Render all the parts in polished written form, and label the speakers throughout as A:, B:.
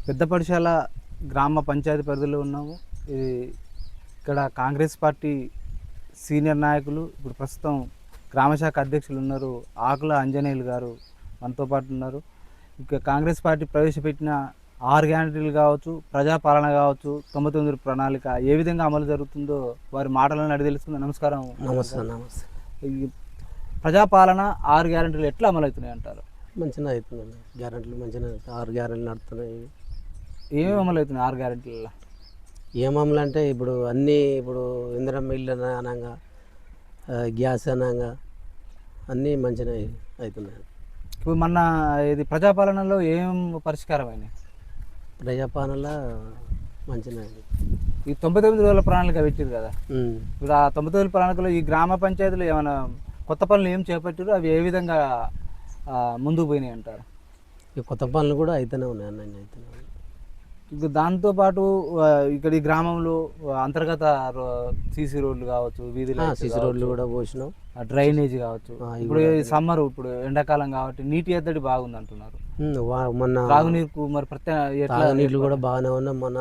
A: పెద్దపడిశాల గ్రామ పంచాయతీ పరిధిలో ఉన్నాము. ఇది ఇక్కడ కాంగ్రెస్ పార్టీ సీనియర్ నాయకులు ఇప్పుడు ప్రస్తుతం గ్రామశాఖ అధ్యక్షులు ఉన్నారు ఆకుల ఆంజనేయులు గారు మనతో పాటు ఉన్నారు. ఇక కాంగ్రెస్ పార్టీ ప్రవేశపెట్టిన 6 గ్యారెంటీలు కావచ్చు, ప్రజాపాలన కావచ్చు, 99 ప్రణాళిక ఏ విధంగా అమలు జరుగుతుందో వారి మాటలను అడిగి తెలుసుకుందాం. నమస్కారం.
B: నమస్తే.
A: ఈ ప్రజాపాలన 6 గ్యారెంటీలు ఎట్లా అమలు అవుతున్నాయి అంటారు?
B: మంచిగా అవుతుందండి. గ్యారెంటీలు మంచిగా 6 గ్యారెంటీలు నడుస్తున్నాయి.
A: ఏమేమి అమలు అవుతున్నాయి 6 గ్యారెంటీలలో?
B: ఏమమ్మలు అంటే ఇప్పుడు అన్నీ ఇప్పుడు ఇందిరమ్మ ఇల్లు అనగా గ్యాస్ అనగా అన్నీ మంచిగా అవుతున్నాయి.
A: ఇప్పుడు మన ఇది ప్రజాపాలనలో ఏం పరిష్కారమైనాయి?
B: ప్రజాపాలన మంచిగా
A: ఈ 99 రోజుల ప్రణాళిక పెట్టారు కదా, ఇప్పుడు ఆ 99 ప్రణాళికలో ఈ గ్రామ పంచాయతీలు ఏమైనా కొత్త పనులు ఏం చేపట్టారు? అవి ఏ విధంగా ముందుకు పోయినాయి అంటారు?
B: ఈ కొత్త పనులు కూడా అయితేనే ఉన్నాయి, అన్నీ అయితేనే ఉన్నాయి.
A: ఇప్పుడు దాంతోపాటు ఇక్కడ ఈ గ్రామంలో అంతర్గత సీసీ రోడ్లు కావచ్చు, వీధి
B: సీసీ రోడ్లు కూడా పోసినాం,
A: డ్రైనేజ్ కావచ్చు. ఇప్పుడు సమ్మర్, ఇప్పుడు ఎండాకాలం కాబట్టి నీటి ఎద్దడి బాగుంది అంటున్నారు.
B: మొన్న
A: తాగునీరుకు మరి
B: నీళ్ళు కూడా బాగానే ఉన్నాయి. మన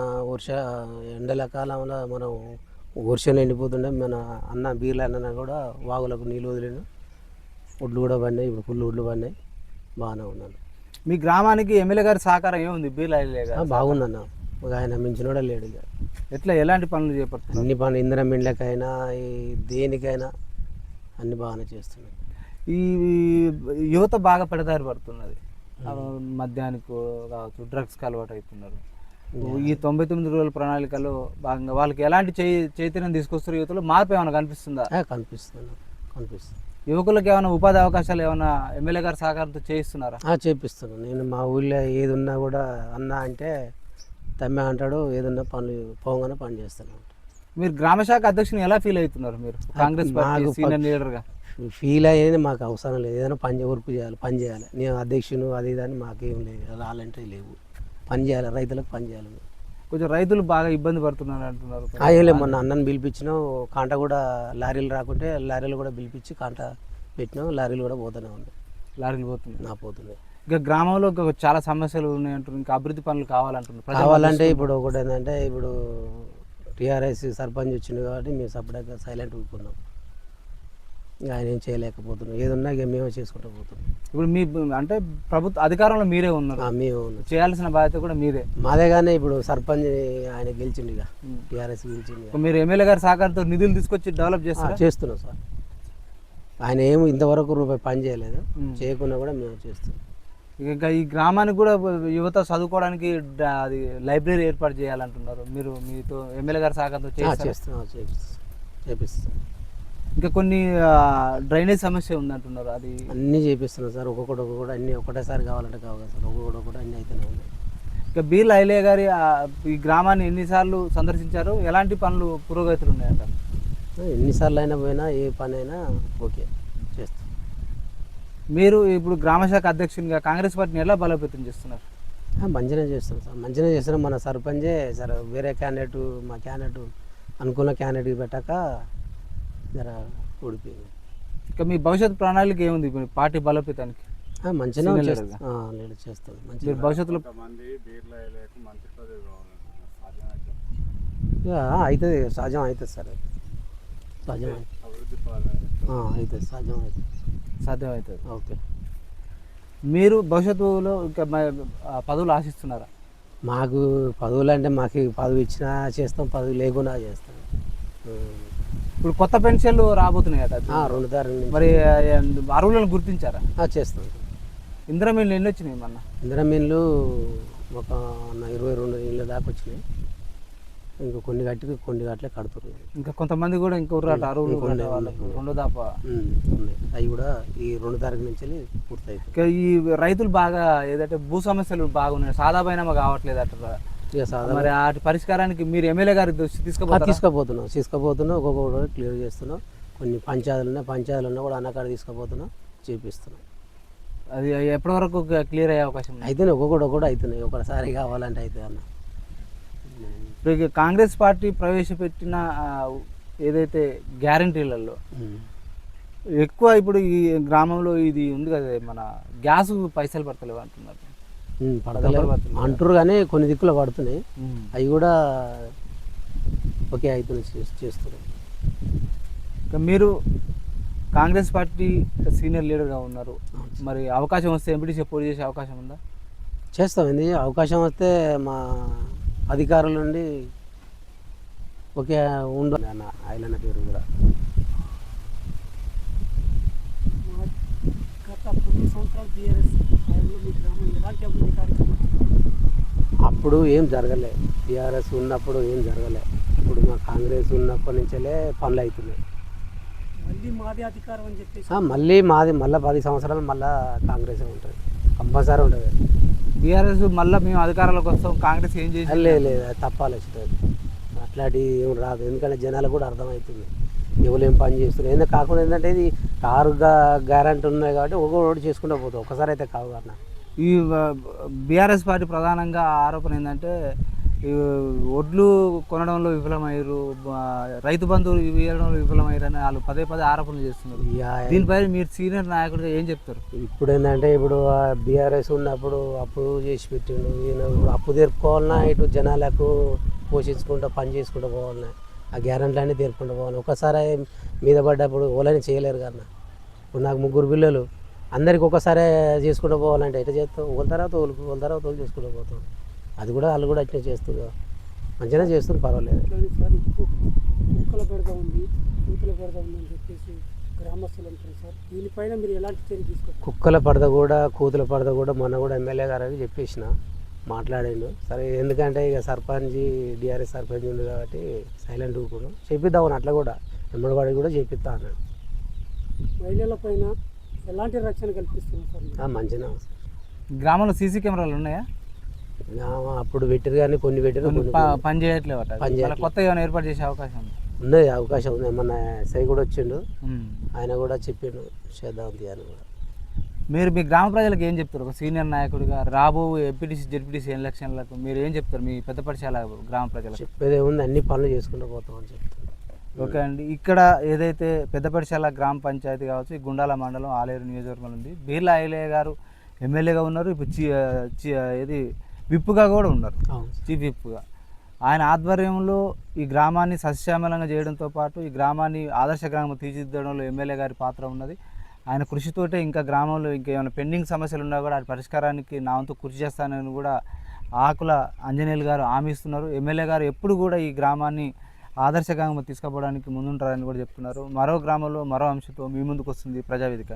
B: ఎండల కాలంలో మనం వర్షం ఎండిపోతుండే మన అన్న బీర్ల అన్న కూడా వాగులకు నీళ్ళు వదిలేను. ఒడ్లు కూడా పడినాయి, ఇప్పుడు ఫుల్ ఒడ్లు పడినాయి, బాగానే ఉన్నాను.
A: మీ గ్రామానికి ఎమ్మెల్యే గారి సహకారం ఏముంది? బీర్ల
B: బాగుందన్న, ఆయన మించినోడే లేడు.
A: ఎట్లా ఎలాంటి పనులు చేపడుతుంది?
B: అన్ని పనులు ఇంధనం ఇండ్లకైనా దేనికైనా అన్ని బాగానే చేస్తున్నాయి.
A: ఈ యువత బాగా పెడదారి పడుతున్నది, మద్యానికి కావచ్చు, డ్రగ్స్కి అలవాటు అవుతున్నారు. ఈ 99 రోజుల ప్రణాళికలో భాగంగా వాళ్ళకి ఎలాంటి చైతన్యం తీసుకొస్తారు? యువతలో మార్పు ఏమైనా కనిపిస్తుందా?
B: కనిపిస్తుంది.
A: యువకులకు ఏమైనా ఉపాధి అవకాశాలు ఏమైనా ఎమ్మెల్యే గారి సహకారంతో చేయిస్తున్నారా?
B: చేపిస్తున్నాను. నేను మా ఊళ్ళో ఏది ఉన్నా కూడా అన్న అంటే తమ్మే అంటాడు, ఏదన్నా పనులు పోగానే పని చేస్తాను.
A: మీరు గ్రామశాఖ అధ్యక్షుని ఎలా ఫీల్ అవుతున్నారు? మీరు కాంగ్రెస్ పార్టీ సీనియర్ లీడర్గా
B: ఫీల్ అయ్యేది మాకు అవసరం లేదు. ఏదైనా వర్క్ చేయాలి, పని చేయాలి. నేను అధ్యక్షుని అది ఇదని మాకేం లేదు, అలాంటివి లేవు. పని చేయాలి, రైతులకు పని చేయాలి.
A: కొంచెం రైతులు బాగా ఇబ్బంది పడుతున్నారు అంటున్నారు.
B: ఏం లేదు, మొన్న అన్నను పిలిపించినాం, కాంట కూడా లారీలు రాకుంటే లారీలు కూడా పిలిపించి కాంట పెట్టినాం. లారీలు కూడా పోతూనే ఉన్నాయి.
A: లారీలు పోతున్నాయి. ఇంకా గ్రామంలో చాలా సమస్యలు ఉన్నాయి అంటున్నారు. ఇంకా అభివృద్ధి పనులు
B: కావాలంటే ఇప్పుడు ఒకటి ఏంటంటే, ఇప్పుడు టీఆర్ఎస్ సర్పంచ్ వచ్చింది కాబట్టి మేము సపరేట్గా సైలెంట్ ఊరుకున్నాం. ఇంకా ఆయన ఏం చేయలేకపోతున్నాం. ఏదన్నా ఇక మేమే చేసుకుంటూ పోతున్నాం.
A: ఇప్పుడు మీ అంటే ప్రభుత్వ అధికారంలో మీరే ఉన్నారు,
B: మేము
A: చేయాల్సిన బాధ్యత కూడా మీదే.
B: మాదే. కానీ ఇప్పుడు సర్పంచ్ ఆయన గెలిచిండు, ఇక టీఆర్ఎస్ గెలిచిండు.
A: మీరు ఎమ్మెల్యే గారి సహకారంతో నిధులు తీసుకొచ్చి డెవలప్
B: చేస్తున్నాం సార్. ఆయన ఏమి ఇంతవరకు రూపాయి పని చేయలేదు, చేయకుండా కూడా మేము చేస్తున్నాం.
A: ఇంకా ఈ గ్రామానికి కూడా యువత చదువుకోవడానికి అది లైబ్రరీ ఏర్పాటు చేయాలంటున్నారు. మీరు మీతో ఎమ్మెల్యే గారి సహకారంతో
B: చేపిస్తాం.
A: ఇంకా కొన్ని డ్రైనేజ్ సమస్య ఉందంటున్నారు, అది
B: అన్నీ చేపిస్తున్నాం సార్. ఒక్కొక్కటి అన్నీ ఒకటేసారి కావాలంటే కావాలి సార్. ఒక్కొక్కటి అన్నీ అయితేనే ఉన్నాయి.
A: ఇంకా బీర్ల ఐలయ్య గారి ఈ గ్రామాన్ని ఎన్నిసార్లు సందర్శించారు? ఎలాంటి పనులు పురోగతులు ఉన్నాయంట?
B: ఎన్నిసార్లు అయినా పోయినా ఏ పని అయినా ఓకే చేస్తాం.
A: మీరు ఇప్పుడు గ్రామశాఖ అధ్యక్షునిగా కాంగ్రెస్ పార్టీని ఎలా బలోపేతం చేస్తున్నారు?
B: మంచిగా చేస్తున్నాం సార్, మంచిగా చేస్తున్నాం. మన సర్పంచే సార్ వేరే క్యాండిడేట్, మా క్యాండిడేట్ అనుకున్న క్యాండిడేట్కి పెట్టాక జర ఓడిపోయింది.
A: ఇంకా మీ భవిష్యత్ ప్రణాళిక ఏముంది పార్టీ బలోపేతానికి?
B: మంచిగా చేస్తాం.
A: మంచి భవిష్యత్తులో
B: అవుతుంది, సహజం అవుతుంది సార్. సహజం అవుతుంది,
A: సాధ్యం అవుతుంది.
B: ఓకే.
A: మీరు భవిష్యత్తులో ఇంకా పదవులు ఆశిస్తున్నారా?
B: మాకు పదవులు అంటే మాకు పదవి ఇచ్చినా చేస్తాం, పదవి లేకున్నా చేస్తాం.
A: ఇప్పుడు కొత్త పెన్షన్లు రాబోతున్నాయి కదా,
B: 2 తారీఖు
A: మరి అరువులను గుర్తించారా?
B: చేస్తాం.
A: ఇందిరమీన్లు ఎన్ని వచ్చినాయి? మొన్న
B: ఇందిరమీన్లు ఒక 22 ఇళ్ళ దాకా వచ్చినాయి. ఇంకా కొన్ని గట్లే కడుతున్నారు.
A: ఇంకా కొంతమంది కూడా ఇంకా అరువులు రెండో దాపా
B: ఉన్నాయి. అవి కూడా ఈ 2 తారీఖు నుంచి పూర్తయి.
A: ఈ రైతులు బాగా ఏదంటే భూ సమస్యలు బాగున్నాయి, సాదాబైనా కావట్లేదు అంటారు. మరి వాటి పరిష్కారానికి మీరు ఎమ్మెల్యే గారికి
B: తీసుకుపోతున్నాం. ఒక్కొక్కటి క్లియర్ చేస్తున్నాం. కొన్ని పంచాయతీలు ఉన్నా కూడా అన్నకాడ తీసుకుపోతున్నాం, చేపిస్తున్నాం.
A: అది ఎప్పటి వరకు క్లియర్ అయ్యే అవకాశం
B: అయితేనే ఒక్కొక్కటి అవుతున్నాయి. ఒకసారి కావాలంటే అయితే అన్న.
A: ఇప్పుడు కాంగ్రెస్ పార్టీ ప్రవేశపెట్టిన ఏదైతే గ్యారంటీలలో ఎక్కువ ఇప్పుడు ఈ గ్రామంలో ఇది ఉంది కదా, మన గ్యాస్ పైసలు పడతలేవు అంటున్నారు.
B: పడతలేవు అంటారు కానీ కొన్ని దిక్కులు పడుతున్నాయి. అవి కూడా ఓకే అవుతున్నాయి, చేస్తున్నాయి.
A: ఇంకా మీరు కాంగ్రెస్ పార్టీ సీనియర్ లీడర్గా ఉన్నారు, మరి అవకాశం వస్తే ఎంపీటీసీ పోటీ చేసే అవకాశం ఉందా?
B: చేస్తాం. అవకాశం వస్తే మా అధికారుల నుండి ఓకే ఉండాలి అన్న ఆయన పేరు కూడా. అప్పుడు ఏం జరగలే, టీఆర్ఎస్ ఉన్నప్పుడు ఏం జరగలే. ఇప్పుడు మా కాంగ్రెస్ ఉన్నప్పటి నుంచే పనులు అవుతున్నాయి. మళ్ళీ మళ్ళీ 10 సంవత్సరాలు మళ్ళీ కాంగ్రెస్ ఉంటుంది, కంపల్సరీ ఉంటుంది.
A: బీఆర్ఎస్ మళ్ళీ మేము అధికారంలోకి వస్తాం, కాంగ్రెస్ ఏం చేసి
B: లేదు తప్పాలి వస్తుంది. అట్లాంటివి ఏం రాదు, ఎందుకంటే జనాలకు కూడా అర్థమవుతుంది ఎవరు ఏం పని చేస్తున్నారు. ఎందుకు కాకుండా ఏంటంటే ఇది కారుగా గ్యారంటీ ఉన్నాయి కాబట్టి ఒకటి చేసుకుంటూ పోతాం, ఒకసారి అయితే కావు అన్న.
A: ఈ బీఆర్ఎస్ పార్టీ ప్రధానంగా ఆరోపణ ఏంటంటే ఈ ఒడ్లు కొనడంలో విఫలమయ్యారు, రైతు బంధువులు ఇవ్వడంలో విఫలమయ్యారు అని వాళ్ళు పదే ఆరోపణలు చేస్తున్నారు. దీనిపై మీరు సీనియర్ నాయకుడిగా ఏం చెప్తారు?
B: ఇప్పుడు ఏంటంటే ఇప్పుడు బీఆర్ఎస్ ఉన్నప్పుడు అప్పు చేసి పెట్టిండు, ఈయన అప్పు తీర్పుకోవాలన్నా ఇటు జనాలకు పోషించుకుంటూ పని చేసుకుంటూ పోవాలన్నా ఆ గ్యారెంటీ అన్నీ తీర్పుకుంటూ పోవాలి. ఒకసారి మీద పడ్డప్పుడు ఓలని చేయలేరు కన్నా. ఇప్పుడు నాకు 3 పిల్లలు, అందరికి ఒకసారి చేసుకుంటూ పోవాలంటే ఎట్లా చేస్తాం? ఒకరి తర్వాత ఒకరు చేసుకుంటూ పోతాం. అది కూడా వాళ్ళు కూడా అట్లా చేస్తారు, మంచిగా చేస్తారు, పర్వాలేదు.
C: కుక్కల పెడతా ఉంది, కూతుల పెడతా ఉంది అని చెప్పేసి గ్రామస్తులు అంటారు సార్. దీనిపైన మీరు ఎలాంటి చర్య తీసుకోవాలి?
B: కుక్కల పడద కూడా కూతుల పడద కూడా మొన్న కూడా ఎమ్మెల్యే గారికి చెప్పేసిన, మాట్లాడిండు. సరే ఎందుకంటే ఇక సర్పంచ్ డిఆర్ఎస్ సర్పంచ్ ఉంది కాబట్టి సైలెంట్ ఊరుకును, చెప్పిద్దామని అట్లా కూడా ఎమ్మడివాడికి కూడా చెప్పిస్తా అన్నాడు.
C: మహిళల పైన ఎలాంటి రక్షణ కల్పిస్తున్నారు సార్?
B: మంచిగా
A: గ్రామంలో సీసీ కెమెరాలు ఉన్నాయా?
B: అప్పుడు పెట్టారు కానీ కొన్ని పెట్టారు,
A: పని చేయట్లేవు. కొత్త ఏమైనా ఏర్పాటు చేసే అవకాశం ఉంది?
B: ఉన్నది, అవకాశం ఉంది. మొన్న ఎస్ఐ కూడా వచ్చిండు, ఆయన కూడా చెప్పిండు చేద్దాం అని కూడా.
A: మీరు మీ గ్రామ ప్రజలకు ఏం చెప్తారు ఒక సీనియర్ నాయకుడిగా? రాబో ఎంపీటీసీ జెడ్పీటీసీ ఎలక్షన్లకు మీరు ఏం చెప్తారు మీ పెద్దపరిశాల గ్రామ ప్రజలకు?
B: చెప్పేది ఏముంది, అన్ని పనులు చేసుకుంటూ పోతామని చెప్తాను.
A: ఓకే అండి, ఇక్కడ ఏదైతే పెద్దపరిశాల గ్రామ పంచాయతీ కావచ్చు, ఈ గుండాల మండలం ఆలేరు నియోజకవర్గం ఉంది. బీర్ల ఐలయ్య గారు ఎమ్మెల్యేగా ఉన్నారు, ఇప్పుడు ఏది విప్పుగా కూడా ఉన్నారు, చీఫ్ విప్పుగా. ఆయన ఆధ్వర్యంలో ఈ గ్రామాన్ని సస్యశ్యామలంగా చేయడంతో పాటు ఈ గ్రామాన్ని ఆదర్శ గ్రామం తీర్చిదిద్దడంలో ఎమ్మెల్యే గారి పాత్ర ఉన్నది. ఆయన కృషితోటే ఇంకా గ్రామంలో ఇంకేమైనా పెండింగ్ సమస్యలు ఉన్నా కూడా వాటి పరిష్కారానికి నా వంతు కృషి చేస్తానని కూడా ఆకుల ఆంజనేయులు గారు హామీ ఇస్తున్నారు. ఎమ్మెల్యే గారు ఎప్పుడు కూడా ఈ గ్రామాన్ని ఆదర్శ గ్రామం తీసుకుపోవడానికి ముందుంటారని కూడా చెప్తున్నారు. మరో గ్రామంలో మరో అంశంతో మీ ముందుకు వస్తుంది ప్రజావేదిక.